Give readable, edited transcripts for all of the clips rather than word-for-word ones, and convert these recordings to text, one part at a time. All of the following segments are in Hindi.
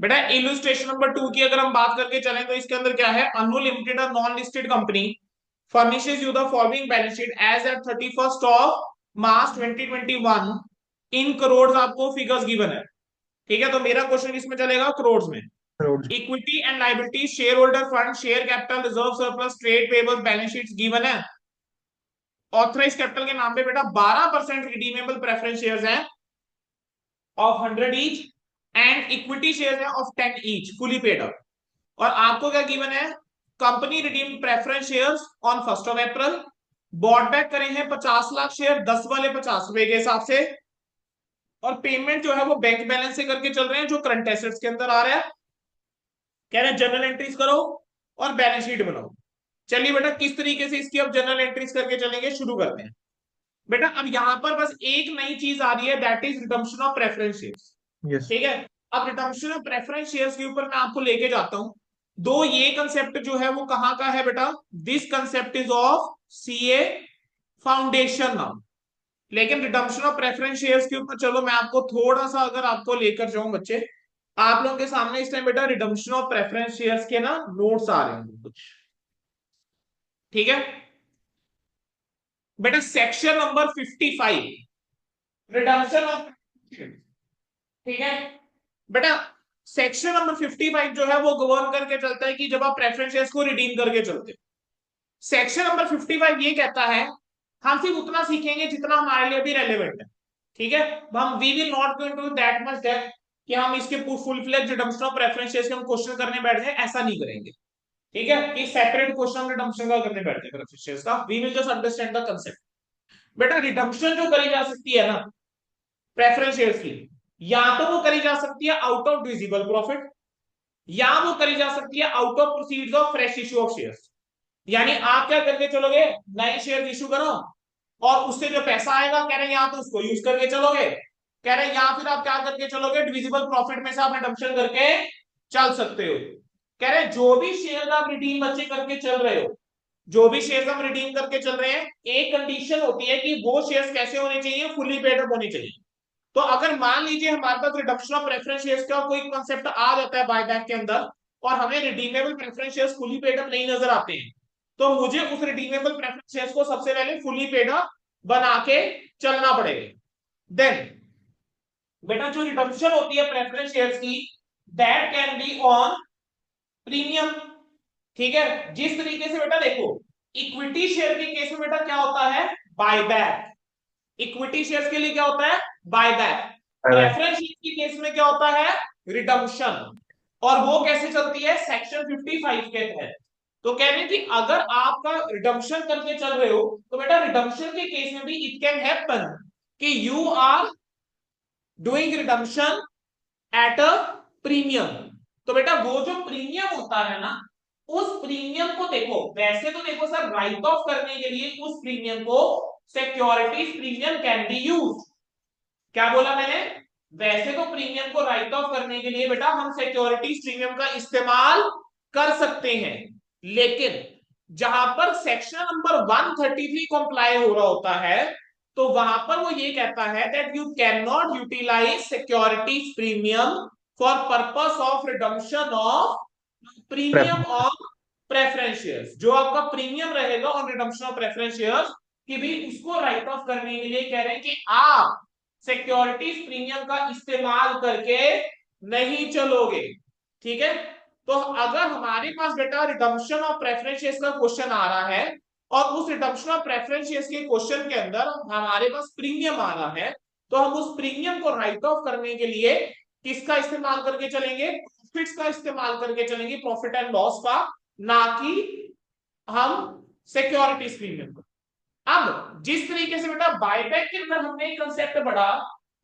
बेटा इलुस्ट्रेशन नंबर 2 की अगर हम बात करके चलें तो इसके अंदर क्या है, अनु लिमिटेड और non listed company furnishes you the following balance sheet as at 31st of March 2021 इन करोड़ आपको फिगर्स गिवन है। ठीक है, तो मेरा क्वेश्चन इसमें चलेगा करोड़ में। Crore. Equity and liability, shareholder fund, share capital, reserve surplus, trade payables, balance sheets given है। ऑथराइज कैपिटल के नाम पे बेटा 12% रिडीमेबल प्रेफरेंस शेयर्स हैं of 100 each and equity shares हैं of 10 each fully paid up. और आपको क्या गिवन है, company redeem preference shares on 1 April, bought back करे हैं 50 लाख शेयर 10 वाले 50 रुपए के हिसाब से, और पेमेंट जो है वो बैंक बैलेंस से करके चल रहे हैं जो करंट एसेट्स के अंदर आ रहा है। कह रहे हैं जनरल एंट्रीज करो और बैलेंस शीट बनाओ। चलिए बेटा किस तरीके से इसकी अब जनरल एंट्रीज करके चलेंगे, शुरू करते हैं। बेटा अब यहां पर बस एक नई चीज आ रही है, that is redemption of preference shares. Yes. ठीक है, अब रिडम्पशन ऑफ प्रेफरेंस शेयर्स के ऊपर मैं आपको लेके जाता हूं। दो ये कंसेप्ट जो है वो कहां का है बेटा, this concept is of CA foundation now. लेकिन रिडम्पशन ऑफ प्रेफरेंस शेयर्स के ऊपर चलो मैं आपको थोड़ा सा अगर आपको लेकर जाऊं बच्चे, आप लोगों के सामने इस टाइम बेटा रिडम्पशन ऑफ प्रेफरेंस शेयर्स के ना नोट्स आ रहे हैं कुछ। ठीक है बेटा, सेक्शन नंबर 55 रिडम्पशन ऑफ, ठीक है बेटा, सेक्शन नंबर 55 जो है वो गवर्न करके चलता है कि जब आप प्रेफरेंस शेयर्स को रिडीम करके चलते हो। सेक्शन नंबर 55 ये कहता है, हम सिर्फ उतना सीखेंगे जितना हमारे लिए भी रेलेवेंट है। ठीक है, हम we will not go into that much depth कि हम इसके full fledge redemption of preference shares के हम क्वेश्चन करने बैठ जाए, ऐसा नहीं करेंगे। ठीक है, कि सेपरेट क्वेश्चन रिडम्पशन का करने बैठ जाए प्रेफरेंस शेयर्स का, we will just understand the concept. बेटा रिडम्पशन जो करी जा सकती है ना प्रेफरेंस शेयर्स की, या तो वो करी जा सकती है आउट ऑफ डिविजिबल प्रॉफिट, या वो करी जा सकती है out of proceeds of fresh issue of shares. यानी आप क्या करके चलोगे, नए शेयर इशू करो और उससे जो पैसा आएगा कह रहे हैं या तो उसको यूज करके चलोगे, कह रहे हैं या फिर आप क्या करके चलोगे, डिविजिबल प्रॉफिट में से आप रिडम्पशन करके चल सकते हो। कह रहे हैं जो भी शेयर आप रिडीम बच्चे करके चल रहे हो, जो भी शेयर्स हम रिडीम करके चल रहे हैं, एक कंडीशन होती है कि वो शेयर्स कैसे होने चाहिए, फुली पेड अप होने चाहिए। तो अगर मान लीजिए हमारे पास रिडक्शन ऑफ प्रेफरेंस शेयर्स का कोई कंसेप्ट आ जाता है बायबैक के अंदर, और हमें redeemable preference shares fully paid up नहीं नजर आते हैं, तो मुझे उस रिडीमेबल प्रेफरेंस शेयर्स को सबसे पहले फुली पेड अप बना के चलना पड़ेगा। देन बेटा जो रिडम्पशन होती है प्रेफरेंस शेयर्स की, that can be on premium. ठीक है, जिस तरीके से बेटा देखो, इक्विटी शेयर के केस में बेटा क्या होता है, बायबैक। इक्विटी शेयर्स के लिए क्या होता है, बायबैक। प्रेफरेंस शेयर के केस में क्या होता है, रिडम्पशन। और वो कैसे चलती है, सेक्शन 55 के तहत। तो कह रहे हैं कि अगर आपका रिडम्पशन करके चल रहे हो तो बेटा रिडम्पशन के केस में भी इट कैन हैपन कि you are doing redemption at a premium. तो बेटा वो जो प्रीमियम होता है ना, उस प्रीमियम को देखो, वैसे तो देखो सर राइट ऑफ करने के लिए उस प्रीमियम को securities premium can be use. क्या बोला मैंने, वैसे तो प्रीमियम को राइट ऑफ करने के लिए बेटा हम सिक्योरिटीज प्रीमियम का इस्तेमाल कर सकते हैं, लेकिन जहां पर सेक्शन नंबर 133 कंप्लाई हो रहा होता है, तो वहां पर वो ये कहता है that you can not utilize securities premium for purpose of redemption of premium of preference shares. जो आपका प्रीमियम रहेगा on redemption of preference shares कि भी उसको राइट ऑफ करने के लिए कह रहे हैं कि आप सिक्योरिटीज प्रीमियम का इस्तेमाल करके नहीं चलोगे। ठीक है, तो अगर हमारे पास बेटा रिडम्पशन ऑफ प्रेफरेंस शेयर्स का क्वेश्चन आ रहा है और उस रिडम्पशन ऑफ प्रेफरेंस शेयर्स के क्वेश्चन के अंदर हमारे पास प्रीमियम आ रहा है, तो हम उस प्रीमियम को राइट ऑफ करने के लिए किसका इस्तेमाल करके चलेंगे, प्रॉफिट्स का इस्तेमाल करके चलेंगे, प्रॉफिट एंड लॉस का, ना कि हम सिक्योरिटीज प्रीमियम को। अब जिस तरीके से बेटा बायबैक के अंदर हमने एक कंसेप्ट पढ़ा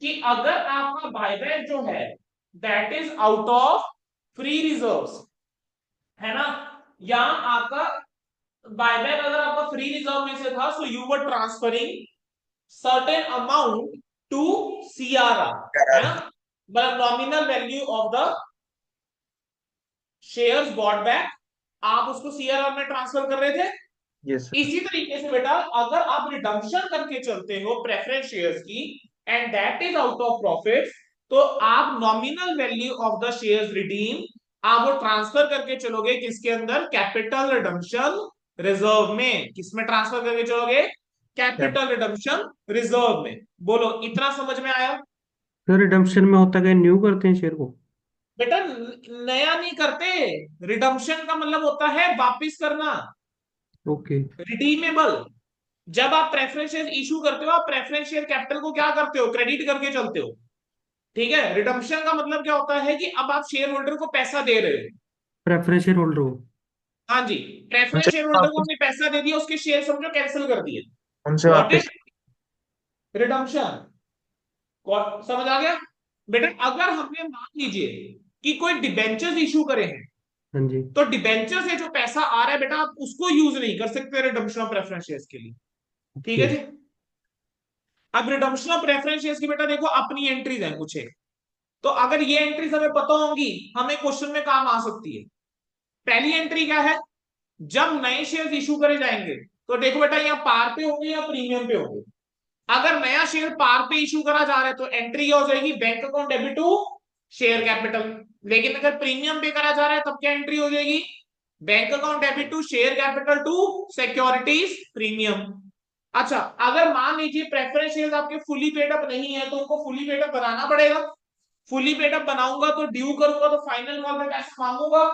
कि अगर आपका बायबैक जो है that is out of free reserves, है ना, या आपका बायबैक अगर आपका फ्री रिजर्व में से था, so you were transferring certain amount to CRR, है ना, मतलब nominal value of the shares bought back, आप उसको सीआरआर में ट्रांसफर कर रहे थे। यस। इसी तरीके से बेटा अगर आप रिडम्पशन करके चलते हो प्रेफरेंस शेयर्स की and that is out of profit, तो आप nominal value of the shares redeem आप वो ट्रांसफर करके चलोगे किसके अंदर, कैपिटल रिडम्पशन रिजर्व में। किसमें ट्रांसफर करके चलोगे, कैपिटल रिडम्पशन रिजर्व में। बोलो इतना समझ में आया। सर रिडम्पशन में होता क्या, न्यू करते हैं शेयर को? बेटा नया नहीं करते, रिडम्पशन का मतलब होता है वापिस करना, ओके। रिडीमेबल। जब आप प्रेफरेंस शेयर इशू करते हो, आप प्रेफरेंस शेयर कैपिटल को क्या करते हो, क्रेडिट करके चलते हो। ठीक है, रिडम्पशन का मतलब क्या होता है कि अब आप शेयर होल्डर को पैसा दे रहे हो। प्रेफरेंस शेयर होल्डर हो। हाँ जी, प्रेफरेंस उनसे शेयर होल्डर को वापस हमने पैसा दे दिया, उसके शेयर समझो कैंसिल कर दिए। उनसे गॉट वापस। It, redemption. समझ आ गया। बेटा अगर हमने मान लीजिए कि कोई डिबेंचर्स इशू करे हैं, हाँ जी। तो डिबेंचर से जो पैसा आ रहा है बेटा आप उसको यूज नहीं कर सकते रिडम्पशन ऑफ प्रेफरेंस शेयर्स के लिए। ठीक ओके। है जी। अब रिडम्पशन ऑफ प्रेफरेंस शेयर्स की बेटा देखो अपनी एंट्रीज हैं कुछ एक। तो अगर ये एंट्रीज हमें पता होंगी, हमें क्वेश्चन में काम आ सकती है। पहली एंट्री क्या है, जब नए शेयर इशू करे जाएंगे, तो देखो बेटा यहाँ पार पे होंगे या प्रीमियम पे होंगे। अगर नया शेयर पार पे इशू करा जा रहा है तो एंट्री क्या हो जाएगी, bank account debit to share capital. लेकिन अगर प्रीमियम पे करा जा रहा है तब क्या एंट्री हो जाएगी, bank account debit to share capital to securities premium. अच्छा, अगर मान लीजिए प्रेफरेंस शेयर आपके फुली पेड अप नहीं है तो उनको फुली पेड अप बनाना पड़ेगा। फुली पेड अप बनाऊंगा तो ड्यू करूंगा तो फाइनल कॉल में पैसा मांगूंगा।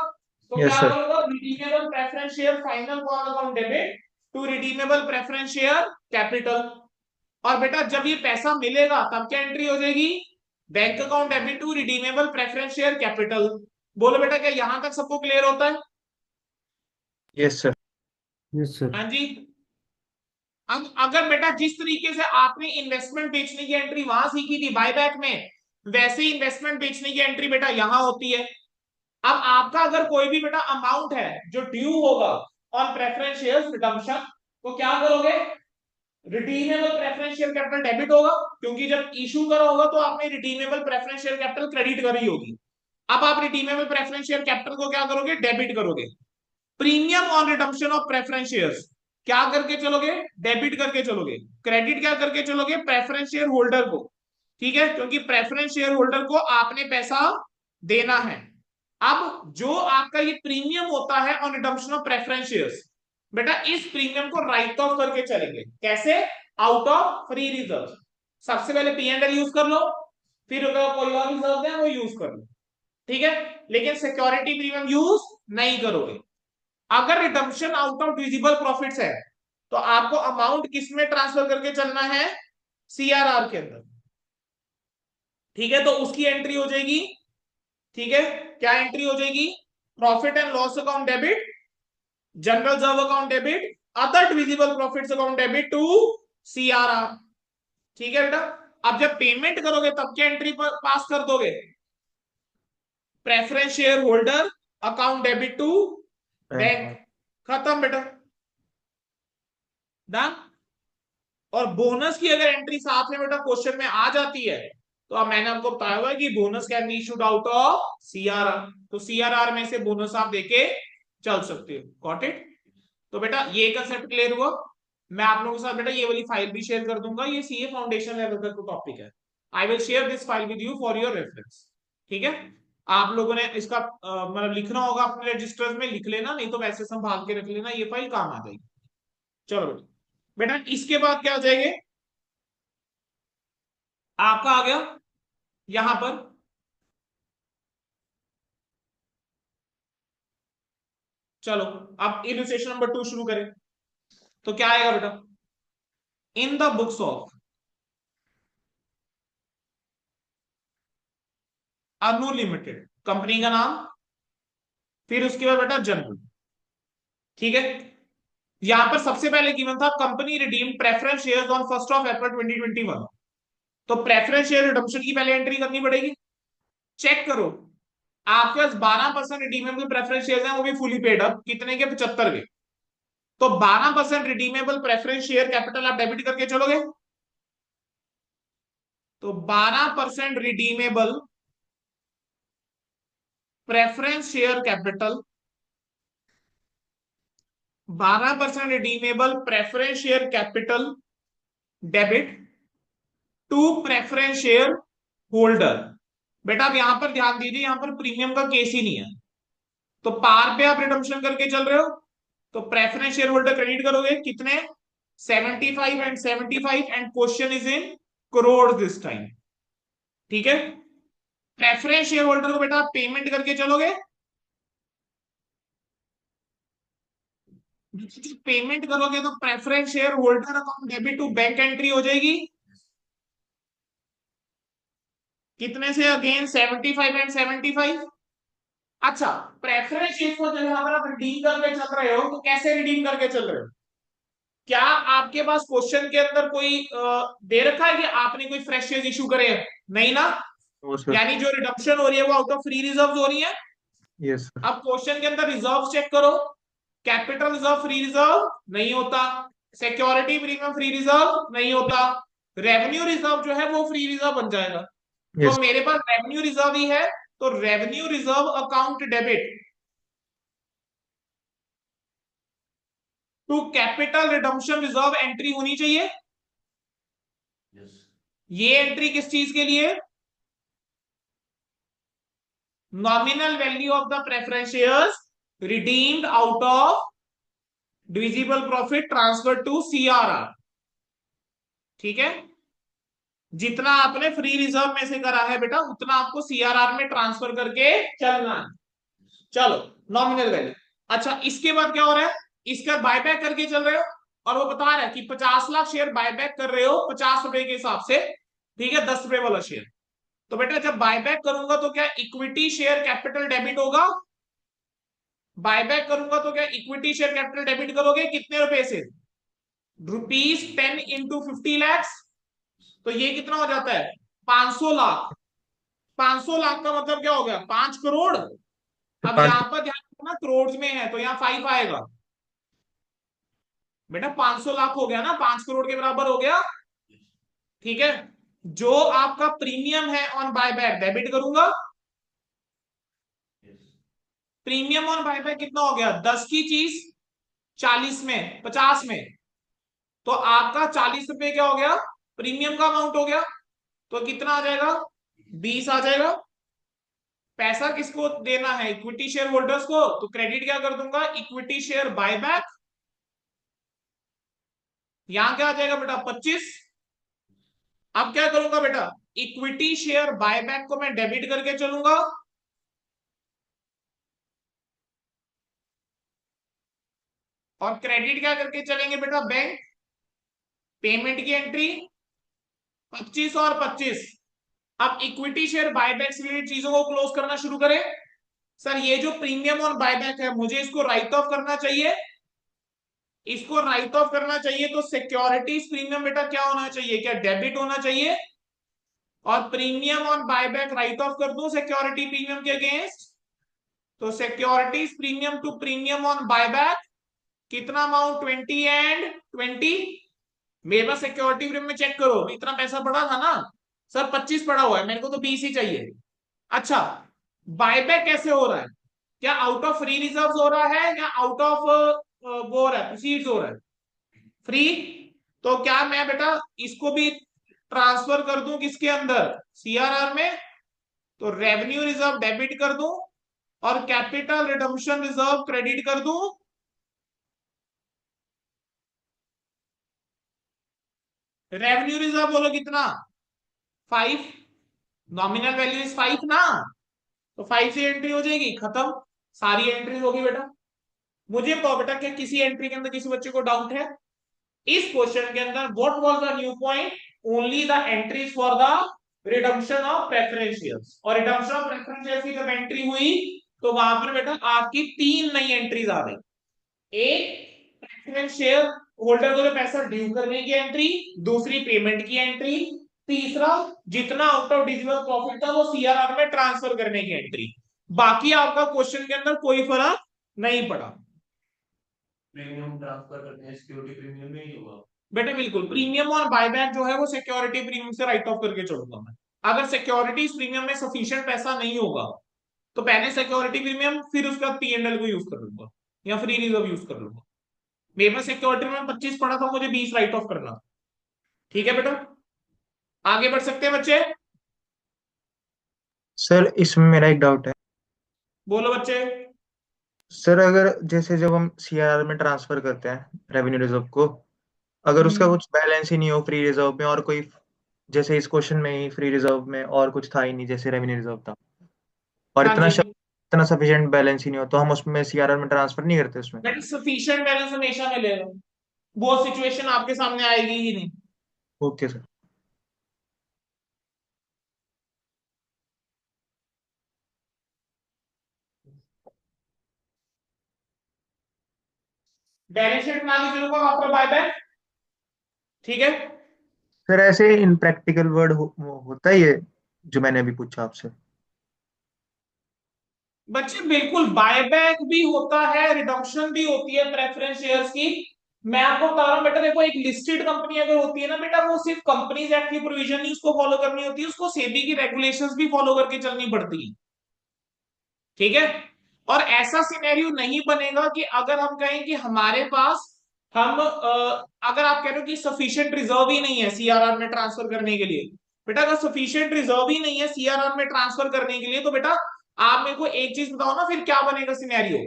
तो यस क्या सर। करूंगा, redeemable preference share final call account debit to redeemable preference share capital. और बेटा जब ये पैसा मिलेगा तब क्या एंट्री हो जाएगी, bank account debit to redeemable preference share capital. बोलो बेटा क्या यहां तक सबको क्लियर होता है। Yes sir. Yes sir. हाँ जी। अब अगर बेटा जिस तरीके से आपने इन्वेस्टमेंट बेचने की एंट्री वहां सीखी थी बायबैक में, वैसे ही इन्वेस्टमेंट बेचने की एंट्री बेटा यहां होती है। अब आपका अगर कोई भी बेटा अमाउंट है जो ड्यू होगा ऑन प्रेफरेंस शेयर्स रिडम्पशन, तो क्या करोगे, redeemable preference share capital debit होगा, क्योंकि जब इशू करा होगा तो आपने redeemable preference share capital credit करी होगी। अब आप रिडीमेबल प्रेफरेंस शेयर कैपिटल को क्या करोगे, डेबिट करोगे। Premium on redemption of preference shares क्या करके चलोगे, डेबिट करके चलोगे। क्रेडिट क्या करके चलोगे, प्रेफरेंस शेयर होल्डर को। ठीक है, क्योंकि प्रेफरेंस शेयर होल्डर को आपने पैसा देना है। अब जो आपका ये प्रीमियम होता है on redemption of preference shares, बेटा इस प्रीमियम को राइट ऑफ करके चलेंगे। कैसे, आउट ऑफ फ्री रिजर्व। सबसे पहले पी एंड एल यूज कर लो, फिर अगर कोई और रिजर्व है वो यूज कर लो। ठीक है, लेकिन सिक्योरिटी प्रीमियम यूज नहीं करोगे। अगर redemption out of divisible profits है तो आपको अमाउंट किस में ट्रांसफर करके चलना है, सीआरआर के अंदर। ठीक है, तो उसकी एंट्री हो जाएगी। ठीक है, क्या एंट्री हो जाएगी, profit and loss account debit, general reserve account debit, other divisible profits account debit to CRR. ठीक है बेटा, अब जब पेमेंट करोगे तब क्या एंट्री पास कर दोगे, preference share holder account debit to bank. Bank. खत्म बेटा, डन। और बोनस की अगर एंट्री साथ में बेटा क्वेश्चन में आ जाती है, तो अब मैंने आपको बताया हुआ है कि bonus can be issued out of CRR, तो सीआरआर में से बोनस आप देके चल सकते हो। Got it. तो बेटा ये कंसेप्ट क्लियर हुआ। मैं आप लोगों के साथ बेटा ये वाली फाइल भी शेयर कर दूंगा, ये सीए फाउंडेशन लेवल का टॉपिक है। I will share this file with you for your reference. ठीक है, आप लोगों ने इसका मतलब लिखना होगा अपने रजिस्टर्स में, लिख लेना, नहीं तो वैसे संभाल के रख लेना, ये फाइल काम आ जाएगी। चलो बेटा, बेटा इसके बाद क्या आ जाएंगे, आपका आ गया यहां पर, चलो अब इलस्ट्रेशन नंबर 2 शुरू करें। तो क्या आएगा बेटा, in the books of Anu limited, company का नाम, फिर उसके बाद बेटा जनरल। ठीक है, यहां पर सबसे पहले गिवन था company redeem preference shares on 1 अप्रैल 2021। तो प्रेफरेंस शेयर रिडम्पशन की पहले एंट्री करनी पड़ेगी। चेक करो, आपके पास 12% रिडीमेबल प्रेफरेंस शेयर हैं, वो भी फुली पेड अप, कितने के, 75 के। तो 12% रिडीमेबल प्रेफरेंस शेयर कैपिटल आप डेबिट करके चलोगे। तो 12% redeemable preference share capital, 12% redeemable preference share capital debit to preference share holder. बेटा अब यहां पर ध्यान दीजिए, यहां पर प्रीमियम का केस ही नहीं है, तो पार पे आप रिडम्पशन करके चल रहे हो, तो प्रेफरेंस शेयर होल्डर क्रेडिट करोगे कितने, 75 and 75, and question is in crore this time. ठीक है, प्रेफरेंस शेयर होल्डर को बेटा आप पेमेंट करके चलोगे, पेमेंट करोगे तो preference share holder account debit to bank entry हो जाएगी, कितने से, अगेन 75 एंड 75। अच्छा, प्रेफरेंस शेयर को जब अगर आप रिडीम करके चल रहे हो तो कैसे रिडीम करके चल रहे हो, क्या आपके पास क्वेश्चन के अंदर कोई दे रखा है कि आपने कोई फ्रेश शेयर इशू करे हैं? नहीं ना, नो सर। यानी जो रिडम्पशन हो रही है वो आउट ऑफ फ्री रिजर्व हो रही है। Yes sir. अब क्वेश्चन के अंदर रिजर्व चेक करो, कैपिटल रिजर्व फ्री रिजर्व नहीं होता, सिक्योरिटी प्रीमियम फ्री रिजर्व नहीं होता, रेवेन्यू रिजर्व जो है वो फ्री रिजर्व बन जाएगा। तो यस मेरे पास रेवेन्यू रिजर्व ही है, तो revenue reserve account debit to capital redemption reserve entry होनी चाहिए। ये एंट्री किस चीज के लिए, nominal value of the preference shares redeemed out of divisible profit transfer to CRR. ठीक है, जितना आपने फ्री रिजर्व में से करा है बेटा उतना आपको सीआरआर में ट्रांसफर करके चलना है। चलो, नॉमिनल वैल्यू। अच्छा, इसके बाद क्या हो रहा है, इसका बायबैक करके चल रहे हो, और वो बता रहा है कि 50 लाख शेयर बायबैक कर रहे हो 50 रुपए के हिसाब से, ठीक है, 10 रुपए वाला शेयर। तो बेटा जब बायबैक करूंगा तो क्या इक्विटी शेयर कैपिटल डेबिट होगा, बायबैक करूंगा तो क्या इक्विटी शेयर कैपिटल डेबिट करोगे कितने रुपए से, ₹10 इंटू 50 lakhs, तो ये कितना हो जाता है, 500 लाख। 500 लाख का मतलब क्या हो गया, 5 करोड़। अब पाँच। यहां पर ध्यान रखना करोड़ में है तो यहाँ 5 आएगा, बेटा 500 लाख हो गया ना, 5 करोड़ के बराबर हो गया। ठीक है, जो आपका प्रीमियम है ऑन बायबैक डेबिट करूंगा, प्रीमियम ऑन बायबैक कितना हो गया, 10 की चीज 40 में 50 में, तो आपका 40 रुपए क्या हो गया, प्रीमियम का अमाउंट हो गया, तो कितना आ जाएगा, 20 आ जाएगा। पैसा किसको देना है, इक्विटी शेयर होल्डर्स को, तो क्रेडिट क्या कर दूंगा, इक्विटी शेयर बायबैक, यहां क्या आ जाएगा बेटा 25। अब क्या करूंगा बेटा, इक्विटी शेयर बायबैक को मैं डेबिट करके चलूंगा, और क्रेडिट क्या करके चलेंगे बेटा, बैंक पेमेंट की एंट्री 25 और 25। अब इक्विटी शेयर बायबैक से रिलेटेड चीजों को क्लोज करना शुरू करें। सर ये जो प्रीमियम और बायबैक है मुझे इसको राइट ऑफ करना चाहिए, इसको राइट ऑफ करना चाहिए, तो सिक्योरिटीज प्रीमियम बेटा क्या होना चाहिए, क्या डेबिट होना चाहिए, और premium on buyback write off कर दूं सिक्योरिटी प्रीमियम के अगेंस्ट, तो securities premium to premium on buyback कितना अमाउंट, 20 एंड 20। मेरे पास सिक्योरिटी प्रीमियम में चेक करो इतना पैसा पड़ा था ना, सर 25 पड़ा हुआ है, मेरे को तो 20 ही चाहिए। अच्छा, बायबैक कैसे हो रहा है, क्या आउट ऑफ फ्री रिजर्व हो रहा है या आउट ऑफ वो हो रहा है, प्रोसीड्स हो रहा है, फ्री। तो क्या मैं बेटा इसको भी ट्रांसफर कर दूं किसके अंदर, सीआरआर में, तो रेवेन्यू रिजर्व डेबिट कर दूं और कैपिटल रिडम्पशन रिजर्व क्रेडिट कर दूं। रेवेन्यू रिजर्व बोलो कितना, 5, नॉमिनल वैल्यू इज 5 ना, तो 5 से एंट्री हो जाएगी, खत्म, सारी एंट्री होगी बेटा। मुझे बताओ बेटा क्या किसी एंट्री के अंदर किसी बच्चे को डाउट है, इस क्वेश्चन के अंदर what was the new point, only the entries for the redemption of preference shares, और रिडम्पशन ऑफ प्रेफरेंस शेयर्स की जब एंट्री हुई तो वहां पर बेटा आपकी 3 नई एंट्रीज आ गई, एक प्रेफरेंस शेयर होल्डर को जो पैसा ड्यू करने की एंट्री, दूसरी पेमेंट की एंट्री, तीसरा जितना आउट ऑफ डिविजिबल प्रॉफिट था वो सीआरआर में ट्रांसफर करने की एंट्री। बाकी आपका क्वेश्चन के अंदर कोई फर्क नहीं पड़ा। प्रीमियम ट्रांसफर करते हैं सिक्योरिटी प्रीमियम में ही होगा बेटे बिल्कुल, प्रीमियम और बायबैक जो है वो सिक्योरिटी प्रीमियम से राइट ऑफ करके चलूंगा मैं। अगर सिक्योरिटीज प्रीमियम में सफिशिएंट पैसा नहीं होगा तो पहले सिक्योरिटी प्रीमियम फिर उसका पीएनएल को यूज कर लूंगा या फ्री रिजर्व यूज कर लूंगा। मेरे पास सिक्योरिटी में 25 पड़ा था, मुझे 20 राइट ऑफ करना। ठीक है बेटा, आगे बढ़ सकते हैं बच्चे। सर इसमें मेरा एक डाउट है। बोलो बच्चे। सर अगर जैसे जब हम सीआरआर में ट्रांसफर करते हैं रेवेन्यू रिजर्व को, अगर उसका हम्म। कुछ बैलेंस ही नहीं हो फ्री रिजर्व में, और कोई, जैसे इस क्वेश्चन में ही फ्री रिजर्व में और कुछ था ही नहीं, जैसे रेवेन्यू रिजर्व था, और हाँ जी। इतना सफिशिएंट बैलेंस ही नहीं हो, तो हम उसमें सीआरआर में ट्रांसफर नहीं करते उसमें। बट सफिशिएंट बैलेंस हमेशा मिलेगा, वो सिचुएशन आपके सामने आएगी ही नहीं। Okay sir. बैलेंस शीट बना के चलो आफ्टर बायबैक। ठीक है। सर ऐसे इन प्रैक्टिकल वर्ड होता ही है जो मैंने अभी पूछा आपसे। बच्चे बिल्कुल बायबैक भी होता है, रिडम्पशन भी होती है प्रेफरेंस शेयर्स की। मैं आपको बता रहा हूं बेटा, देखो एक लिस्टेड कंपनी अगर होती है ना बेटा, वो सिर्फ कंपनीज एक्ट की प्रोविजन नहीं उसको फॉलो करनी होती है, उसको सेबी की रेगुलेशंस भी फॉलो करके चलनी पड़ती है। ठीक है। और ऐसा सिनेरियो नहीं बनेगा कि अगर हम कहें कि हमारे पास हम अगर आप कह रहे हो कि सफिशिएंट रिजर्व ही नहीं है सीआरआर में ट्रांसफर करने के लिए, बेटा अगर सफिशिएंट रिजर्व ही नहीं है सीआरआर में ट्रांसफर करने के लिए, तो बेटा आप मेरे को एक चीज बताओ ना, फिर क्या बनेगा सिनेरियो।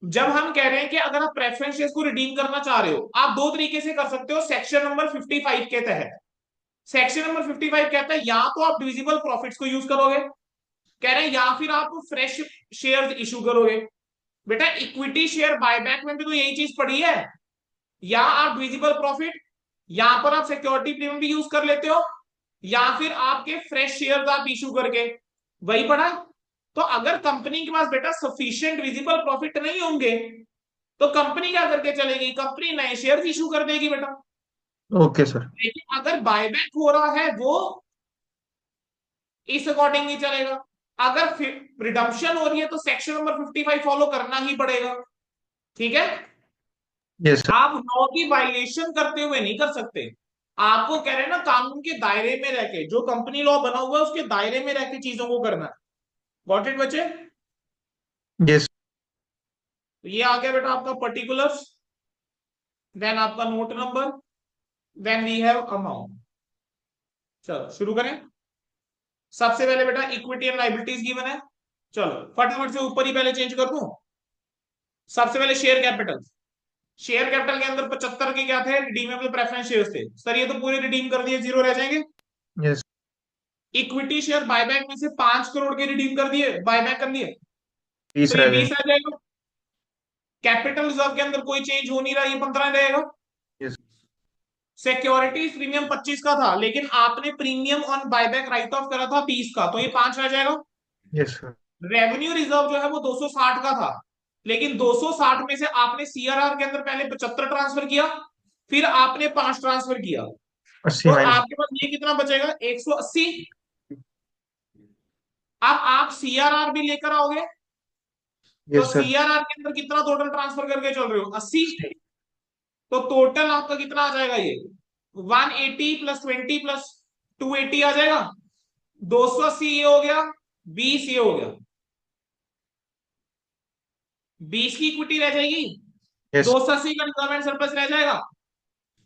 जब हम कह रहे हैं कि अगर आप प्रेफरेंस शेयर्स को रिडीम करना चाह रहे हो, आप दो तरीके से कर सकते हो सेक्शन नंबर 55 के तहत। सेक्शन नंबर 55 कहता है या तो आप डिविजिबल प्रॉफिट्स को यूज करोगे, कह रहे हैं या फिर आप फ्रेश शेयर इशू करोगे। बेटा इक्विटी शेयर बायबैक में भी तो यही चीज पड़ी है, या आप डिविजिबल प्रॉफिट, यहां पर आप सिक्योरिटी प्रीमियम भी यूज कर लेते हो, या फिर आपके फ्रेश शेयर आप इशू करके, वही पड़ा। तो अगर कंपनी के पास बेटा सफिशिएंट विजिबल प्रॉफिट नहीं होंगे, तो कंपनी क्या करके चलेगी, कंपनी नए शेयर इशू कर देगी बेटा। Okay sir. लेकिन अगर बायबैक हो रहा है वो इस अकॉर्डिंग नहीं चलेगा। अगर रिडम्पशन हो रही है तो सेक्शन नंबर 55 फॉलो करना ही पड़ेगा। ठीक है। Yes sir. आप लॉ की वायलेशन करते हुए नहीं कर सकते। आपको कह रहे हैं ना कानून के दायरे में रह के, जो कंपनी लॉ बना हुआ है उसके दायरे में रह के चीजों को करना है। गॉट इट बच्चे। यस। तो ये आ गया बेटा आपका पर्टिकुलर्स, देन आपका note number, then we have amount. चलो शुरू करें। सबसे पहले बेटा इक्विटी एंड लाइबिलिटीज गिवन है। चलो फटाफट से ऊपर ही पहले चेंज कर दूं। सबसे पहले शेयर कैपिटल। शेयर कैपिटल के अंदर 75 के क्या थे, रिडीमेबल प्रेफरेंस शेयर्स थे सर, ये तो पूरे रिडीम कर दिए, जीरो रह जाएंगे। यस। इक्विटी शेयर बायबैक में से 5 करोड़ के रिडीम कर दिए, बायबैक कर लिए, 20 तो ये रह 20 जाएंगे। आ जाएगा। कैपिटल रिजर्व के अंदर कोई चेंज हो नहीं रहा, ये 15 रहेगा। यस। सिक्योरिटी प्रीमियम 25 का था, लेकिन आपने premium on buyback write of करा था 20 का, तो ये 5 रह जाएगा। Yes sir. रेवेन्यू रिजर्व जो है वो 260 का था, लेकिन 260 में से आपने सीआरआर के अंदर पहले 75 ट्रांसफर किया, फिर आपने 5 ट्रांसफर किया, 80 तो माइनस। आपके पास ये कितना बचेगा, 180। अब आप सीआरआर भी लेकर आओगे, तो यस सर। सीआरआर के अंदर कितना टोटल ट्रांसफर करके चल रहे हो, 80। तो टोटल आपका कितना आ जाएगा ये, 180 प्लस 20 प्लस 280 आ जाएगा। 280 ये हो गया, 20 ये हो गया, 20 की इक्विटी रह जाएगी, यस। 280 का रिजर्व एंड सरप्लस रह जाएगा।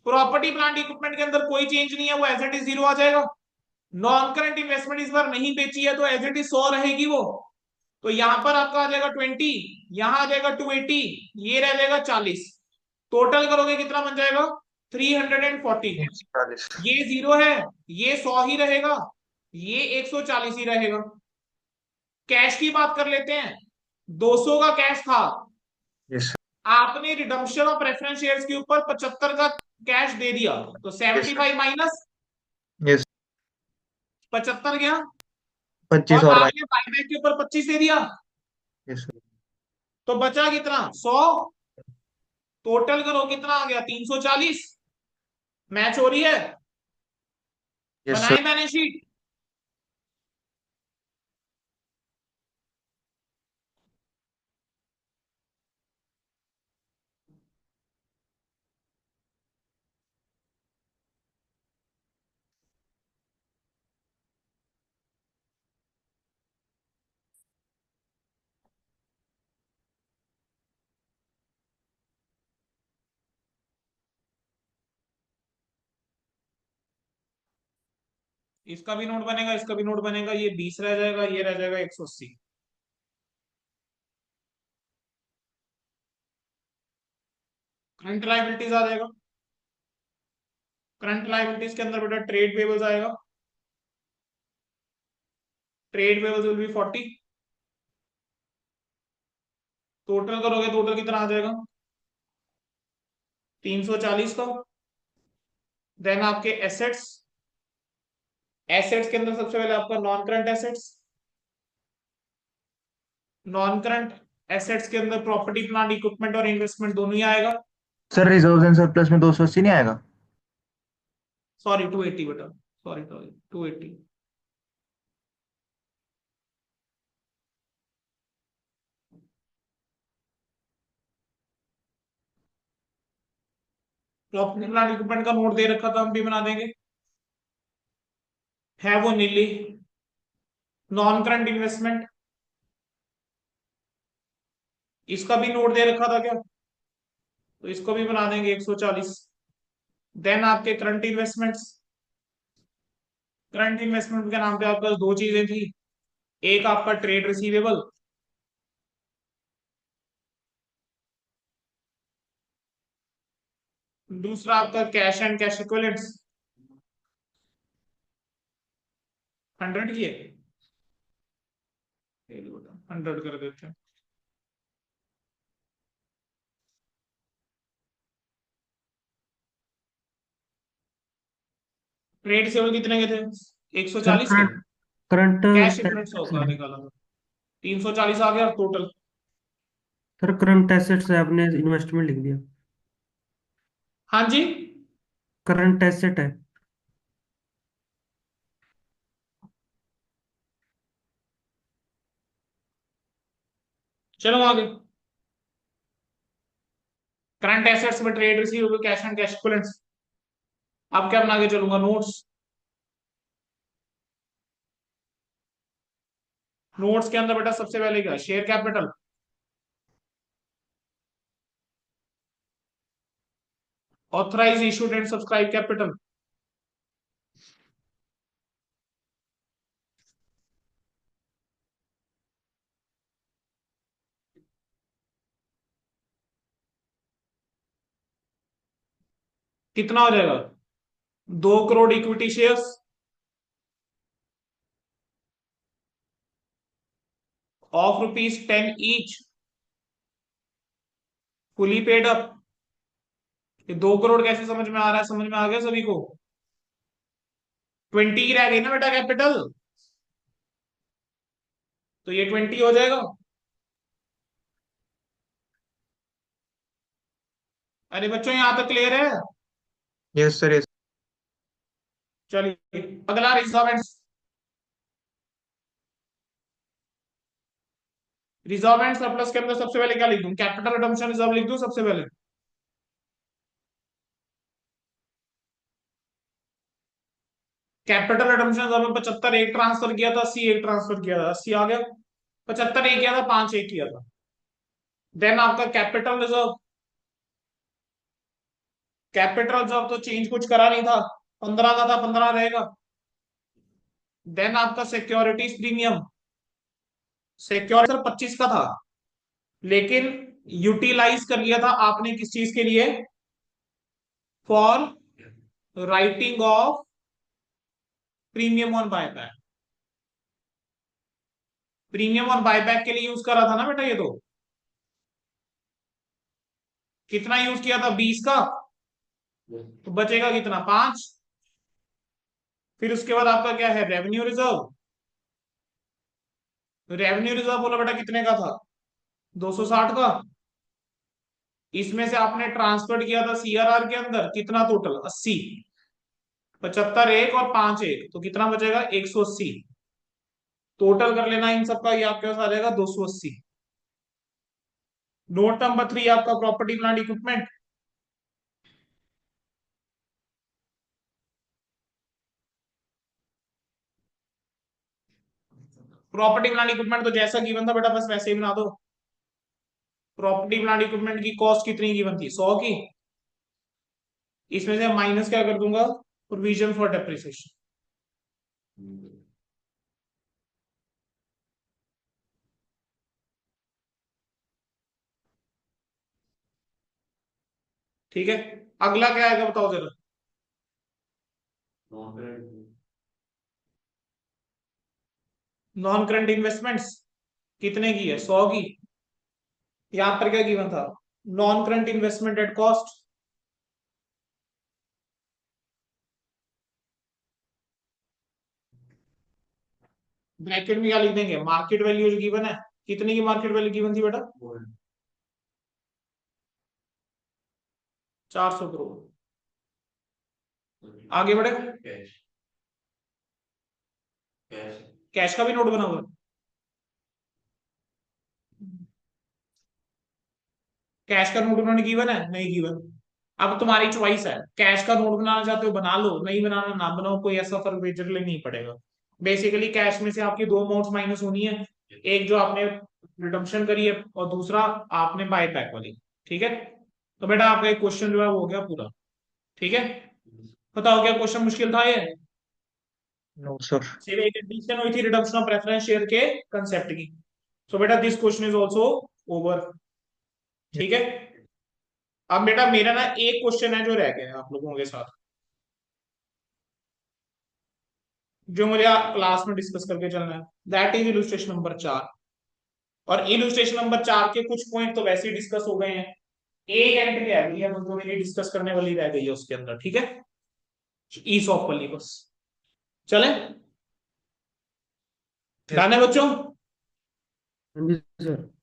प्रॉपर्टी प्लांट इक्विपमेंट के अंदर कोई चेंज नहीं है, वो एज इट इज जीरो आ जाएगा। नॉन करंट इन्वेस्टमेंट इस बार नहीं बेची है, तो एज इट इज 100 रहेगी वो। तो यहां पर आपका आ जाएगा 20, यहां आ जाएगा 280, ये रह जाएगा 40। टोटल करोगे कितना बन जाएगा, 340। 40। ये जीरो है, ये 100 ही रहेगा, ये 140 ही रहेगा। कैश की बात कर लेते हैं। 200 का कैश था, यस। आपने रिडम्पशन ऑफ प्रेफरेंस शेयर्स के ऊपर 75 का कैश दे दिया, तो यस सर। 75 minus yes. 75 गया, 25 और और आपने बायबैक के ऊपर 25 दे दिया, यस सर। तो बचा कितना, 100। टोटल करो कितना आ गया, 340। मैच हो रही है, यस सर। बनाए बैलेंस शीट। इसका भी नोट बनेगा, इसका भी नोट बनेगा, ये 20 रह जाएगा, ये रह जाएगा 180। करंट लायबिलिटीज आ जाएगा। करंट लायबिलिटीज के अंदर बेटा ट्रेड पेबल्स आएगा। Trade payables will be 40। Total करोगे, टोटल कितना आ जाएगा? 340 का। देन आपके एसेट्स, एसेट्स के अंदर सबसे पहले आपका non current assets. Non current assets के अंदर प्रॉपर्टी प्लांट इक्विपमेंट और इन्वेस्टमेंट दोनों ही आएगा। सर रिजर्व एंड सरप्लस में 280 नहीं आएगा? सॉरी 280 बेटा, sorry sorry 280। Property plant equipment का नोट दे रखा था, हम भी बना देंगे, है वो नीली। नॉन करंट इन्वेस्टमेंट, इसका भी नोट दे रखा था क्या? तो इसको भी बना देंगे 140। देन आपके करंट इन्वेस्टमेंट्स, करंट इन्वेस्टमेंट के नाम पे आपके पास दो चीजें थी, एक आपका ट्रेड रिसीवेबल, दूसरा आपका कैश एंड कैश इक्विवेलेंट्स। 100 की है, 100 कर देते हैं। ट्रेड रिसीवेबल कितने के थे? सर 140 के। करंट करंट कैश इक्विवेलेंट्स होता निकाला था, 340 आ गया टोटल। सर करंट एसेट्स है, आपने इन्वेस्टमेंट लिख दिया। हाँ जी, करंट एसेट है। चलो आगे। करंट एसेट्स में trade receivable, cash and cash equivalents. अब क्या बना के चलूंगा? नोट्स। नोट्स के अंदर बेटा सबसे पहले क्या? Share capital, authorise issued and subscribe capital, कितना हो जाएगा? 2 crore equity shares of ₹10 each, fully paid up. ये 2 करोड़ कैसे समझ में आ रहा है? समझ में आ गया सभी को? 20 की रह गई ना बेटा कैपिटल, तो ये 20 हो जाएगा। अरे बच्चों यहां तक क्लियर है? Yes sir, yes. चलिए अगला reserve and, reserve and surplus के अंदर सबसे पहले क्या लिख दूं? कैपिटल रिडम्पशन रिजर्व लिख दूं सबसे पहले। कैपिटल रिडम्पशन रिजर्व में 75 एक ट्रांसफर किया था, 80 एक ट्रांसफर किया था, 80 आ गया। 75 एक किया था, 5 एक किया था। देन आपका कैपिटल रिजर्व, कैपिटल रिजर्व तो चेंज कुछ करा नहीं था, 15 का था, 15 रहेगा। देन आपका सिक्योरिटीज प्रीमियम, सिक्योरिटी 25 का था, लेकिन यूटिलाइज कर लिया था आपने किस चीज के लिए? For writing of premium on buyback. Premium on buyback के लिए यूज करा था ना बेटा ये तो। कितना यूज किया था? 20 का, तो बचेगा कितना? 5। फिर उसके बाद आपका क्या है? Revenue reserve. रेवेन्यू रिजर्व बोला बेटा कितने का था? 260 का। इसमें से आपने ट्रांसफर किया था सीआरआर के अंदर कितना? टोटल 80। 75 एक और 5 एक, तो कितना बचेगा? 180। टोटल कर लेना इन सबका, ये आपके पास आ जाएगा 280। नोट नंबर 3 आपका property plant equipment. Property plant equipment तो जैसा गिवन था बेटा बस वैसे ही बना दो। प्रॉपर्टी प्लांट इक्विपमेंट की कॉस्ट कितनी गिवन थी? 100 की। इसमें से माइनस क्या कर दूंगा? Provision for depreciation. ठीक है, अगला क्या आएगा बताओ जरा। नॉन करंट इन्वेस्टमेंट्स कितने की है, 100 की। यहां पर क्या गिवन था, non current investment at cost, bracket में क्या लिख देंगे, मार्केट वैल्यू जो गिवन है, कितने की मार्केट वैल्यू गिवन थी बेटा, 400 करोड़। आगे बढ़े, कैश कैश कैश का भी नोट बना हुआ है, कैश का नोट उन्होंने गिवन है, नहीं गिवन। अब तुम्हारी चॉइस है, कैश का नोट बनाना चाहते हो बना लो, नहीं बनाना ना बनाओ, कोई ऐसा फर्क मेजरली नहीं पड़ेगा। बेसिकली कैश में से आपकी दो अमाउंट्स माइनस होनी है, एक जो आपने रिडम्पशन करी है और दूसरा आपने बाय बैक वाली। ठीक है, तो बेटा आपका एक क्वेश्चन जो है वो हो गया पूरा। ठीक है, बताओ क्या क्वेश्चन मुश्किल था ये। No sir. सिर्फ एक एडिशन हुई थी रिडम्पशन ऑफ प्रेफरेंस शेयर के कंसेप्ट की। सो बेटा this question is also over. ठीक है, अब बेटा मेरा ना एक क्वेश्चन है जो रह गया है आप लोगों के साथ, जो मुझे क्लास में डिस्कस करके चलना है, दैट इज इलुस्ट्रेशन नंबर 4। और इलुस्ट्रेशन नंबर 4 के कुछ पॉइंट तो वैसे ही डिस्कस हो गए हैं, एक एंट्री रह गई है जो मेरी डिस्कस करने वाली रह गई है उसके अंदर। ठीक है, ईसॉप वाली बस। चले, डन है बच्चों। हाँ जी सर।